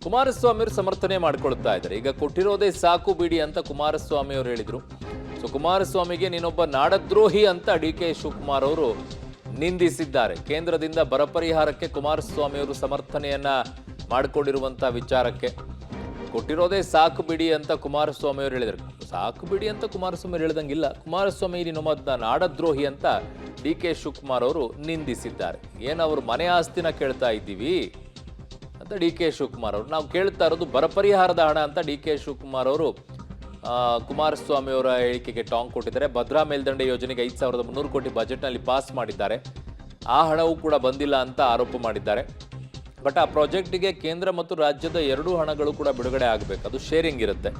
ಕುಮಾರಸ್ವಾಮಿ ಅವರು ಸಮರ್ಥನೆ ಮಾಡ್ಕೊಳ್ತಾ ಇದ್ದಾರೆ. ಈಗ ಕೊಟ್ಟಿರೋದೇ ಸಾಕು ಬಿಡಿ ಅಂತ ಕುಮಾರಸ್ವಾಮಿ ಅವರು ಹೇಳಿದ್ರು. ಸೊ ಕುಮಾರಸ್ವಾಮಿಗೆ ನೀನೊಬ್ಬ ನಾಡದ್ರೋಹಿ ಅಂತ ಡಿ.ಕೆ. ಶಿವಕುಮಾರ್ ಅವರು ನಿಂದಿಸಿದ್ದಾರೆ. ಕೇಂದ್ರದಿಂದ ಬರ ಪರಿಹಾರಕ್ಕೆ ಕುಮಾರಸ್ವಾಮಿ ಅವರು ಸಮರ್ಥನೆಯನ್ನ ಮಾಡಿಕೊಂಡಿರುವಂತಹ ವಿಚಾರಕ್ಕೆ ಕೊಟ್ಟಿರೋದೇ ಸಾಕು ಬಿಡಿ ಅಂತ ಕುಮಾರಸ್ವಾಮಿ ಅವರು ಹೇಳಿದ್ರು. ಸಾಕು ಬಿಡಿ ಅಂತ ಕುಮಾರಸ್ವಾಮಿ ಹೇಳಿದಂಗಿಲ್ಲ. ಕುಮಾರಸ್ವಾಮಿ ನೀನೊಬ್ಬ ನಾಡದ್ರೋಹಿ ಅಂತ ಡಿ.ಕೆ. ಶಿವಕುಮಾರ್ ಅವರು ನಿಂದಿಸಿದ್ದಾರೆ. ಏನವರು ಮನೆ ಆಸ್ತಿನ ಕೇಳ್ತಾ ಇದ್ದೀವಿ ಅಂತ ಡಿ.ಕೆ. ಶಿವಕುಮಾರ್ ಅವರು. ನಾವು ಕೇಳ್ತಾ ಇರೋದು ಬರ ಪರಿಹಾರದ ಹಣ ಅಂತ ಡಿ.ಕೆ. ಶಿವಕುಮಾರ್ ಅವರು ಕುಮಾರಸ್ವಾಮಿ ಅವರ ಹೇಳಿಕೆಗೆ ಟಾಂಗ್ ಕೊಟ್ಟಿದ್ದಾರೆ. ಭದ್ರಾ ಮೇಲ್ದಂಡೆ ಯೋಜನೆಗೆ 5,300 ಕೋಟಿ ಬಜೆಟ್ನಲ್ಲಿ ಪಾಸ್ ಮಾಡಿದ್ದಾರೆ. ಆ ಹಣವೂ ಕೂಡ ಬಂದಿಲ್ಲ ಅಂತ ಆರೋಪ ಮಾಡಿದ್ದಾರೆ. ಬಟ್ ಆ ಪ್ರಾಜೆಕ್ಟಿಗೆ ಕೇಂದ್ರ ಮತ್ತು ರಾಜ್ಯದ ಎರಡೂ ಹಣಗಳು ಕೂಡ ಬಿಡುಗಡೆ ಆಗಬೇಕು. ಅದು ಶೇರಿಂಗ್ ಇರುತ್ತೆ.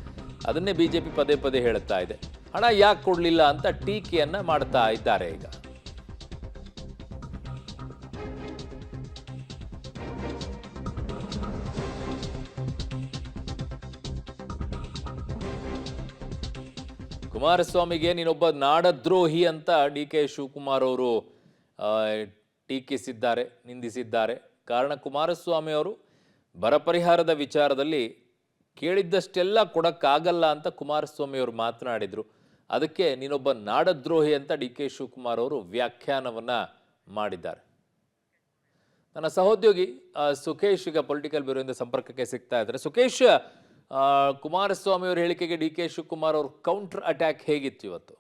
ಅದನ್ನೇ ಬಿಜೆಪಿ ಪದೇ ಪದೇ ಹೇಳುತ್ತಾ ಇದೆ. ಹಣ ಯಾಕೆ ಕೊಡಲಿಲ್ಲ ಅಂತ ಟೀಕೆಯನ್ನ ಮಾಡ್ತಾ ಇದ್ದಾರೆ. ಈಗ ಕುಮಾರಸ್ವಾಮಿಗೆ ನೀನೊಬ್ಬ ನಾಡದ್ರೋಹಿ ಅಂತ ಡಿ.ಕೆ. ಶಿವಕುಮಾರ್ ಅವರು ಟೀಕಿಸಿದ್ದಾರೆ, ನಿಂದಿಸಿದ್ದಾರೆ. ಕಾರಣ ಕುಮಾರಸ್ವಾಮಿ ಅವರು ಬರ ಪರಿಹಾರದ ವಿಚಾರದಲ್ಲಿ ಕೇಳಿದ್ದಷ್ಟೆಲ್ಲ ಕೊಡಕ್ಕಾಗಲ್ಲ ಅಂತ ಕುಮಾರಸ್ವಾಮಿ ಅವರು ಮಾತನಾಡಿದ್ರು. ಅದಕ್ಕೆ ನೀನೊಬ್ಬ ನಾಡದ್ರೋಹಿ ಅಂತ ಡಿ.ಕೆ. ಶಿವಕುಮಾರ್ ಅವರು ವ್ಯಾಖ್ಯಾನವನ್ನ ಮಾಡಿದ್ದಾರೆ. ನನ್ನ ಸಹೋದ್ಯೋಗಿ ಸುಖೇಶ್ ಈಗ ಪೊಲಿಟಿಕಲ್ ಬ್ಯೂರೋದಿಂದ ಸಂಪರ್ಕಕ್ಕೆ ಸಿಗ್ತಾ ಇದ್ದಾರೆ. ಸುಖೇಶ್, ಕುಮಾರಸ್ವಾಮಿ ಅವರ ಹೇಳಿಕೆಗೆ ಡಿ.ಕೆ. ಶಿವಕುಮಾರ್ ಅವರು ಕೌಂಟರ್ ಅಟ್ಯಾಕ್ ಹೇಗಿತ್ತು ಇವತ್ತು?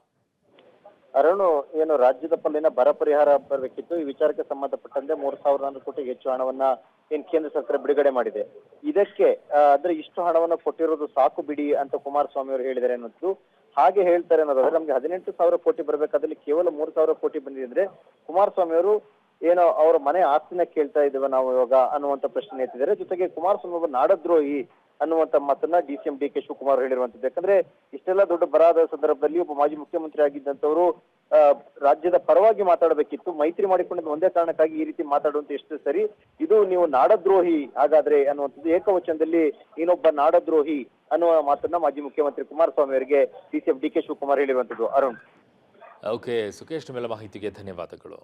ಅರುಣ್, ಏನು ರಾಜ್ಯದ ಪಾಲಿನ ಬರ ಪರಿಹಾರ ಬರಬೇಕಿತ್ತು. ಈ ವಿಚಾರಕ್ಕೆ ಸಂಬಂಧಪಟ್ಟಂತೆ 3,400 ಕೋಟಿ ಹೆಚ್ಚು ಹಣವನ್ನ ಏನ್ ಕೇಂದ್ರ ಸರ್ಕಾರ ಬಿಡುಗಡೆ ಮಾಡಿದೆ. ಇದಕ್ಕೆ ಅಂದ್ರೆ ಇಷ್ಟು ಹಣವನ್ನ ಕೊಟ್ಟಿರೋದು ಸಾಕು ಬಿಡಿ ಅಂತ ಕುಮಾರಸ್ವಾಮಿ ಅವರು ಹೇಳಿದ್ದಾರೆ ಅನ್ನೋದು. ಹಾಗೆ ಹೇಳ್ತಾರೆ ಅನ್ನೋದಾದ್ರೆ ನಮ್ಗೆ 18,000 ಕೋಟಿ ಬರ್ಬೇಕಾದಲ್ಲಿ ಕೇವಲ 3,000 ಕೋಟಿ ಬಂದಿದೆ ಅಂದ್ರೆ ಕುಮಾರಸ್ವಾಮಿ ಅವರು ಏನೋ ಅವರ ಮನೆ ಆಸ್ತಿನ ಕೇಳ್ತಾ ಇದ್ದೇವೆ ನಾವು ಇವಾಗ ಅನ್ನುವಂತ ಪ್ರಶ್ನೆ ಎತ್ತಿದ್ದಾರೆ. ಜೊತೆಗೆ ಕುಮಾರಸ್ವಾಮಿ ಒಬ್ಬ ನಾಡದ್ರೋಹಿ ಅನ್ನುವಂತ ಮಾತನ್ನ ಡಿ.ಸಿ.ಎಂ ಡಿ.ಕೆ. ಶಿವಕುಮಾರ್ ಹೇಳಿರುವಂತದ್ದು. ಯಾಕಂದ್ರೆ ಇಷ್ಟೆಲ್ಲ ದೊಡ್ಡ ಬರಾದ ಸಂದರ್ಭದಲ್ಲಿ ಒಬ್ಬ ಮಾಜಿ ಮುಖ್ಯಮಂತ್ರಿ ಆಗಿದ್ದಂತವರು ರಾಜ್ಯದ ಪರವಾಗಿ ಮಾತಾಡಬೇಕಿತ್ತು. ಮೈತ್ರಿ ಮಾಡಿಕೊಂಡಿದ್ದ ಒಂದೇ ಕಾರಣಕ್ಕಾಗಿ ಈ ರೀತಿ ಮಾತಾಡುವಂತ ಎಷ್ಟು ಸರಿ? ಇದು ನೀವು ನಾಡದ್ರೋಹಿ ಹಾಗಾದ್ರೆ ಅನ್ನುವಂಥದ್ದು ಏಕವಚನದಲ್ಲಿ ಇನ್ನೊಬ್ಬ ನಾಡದ್ರೋಹಿ ಅನ್ನುವ ಮಾತನ್ನ ಮಾಜಿ ಮುಖ್ಯಮಂತ್ರಿ ಕುಮಾರಸ್ವಾಮಿ ಅವರಿಗೆ ಡಿ.ಸಿ.ಎಂ ಡಿ.ಕೆ. ಶಿವಕುಮಾರ್ ಹೇಳಿರುವಂತದ್ದು. ಅರುಣ್. ಓಕೆ ಸುಖೇಶ್, ಮೇಲೆ ಮಾಹಿತಿಗೆ ಧನ್ಯವಾದಗಳು.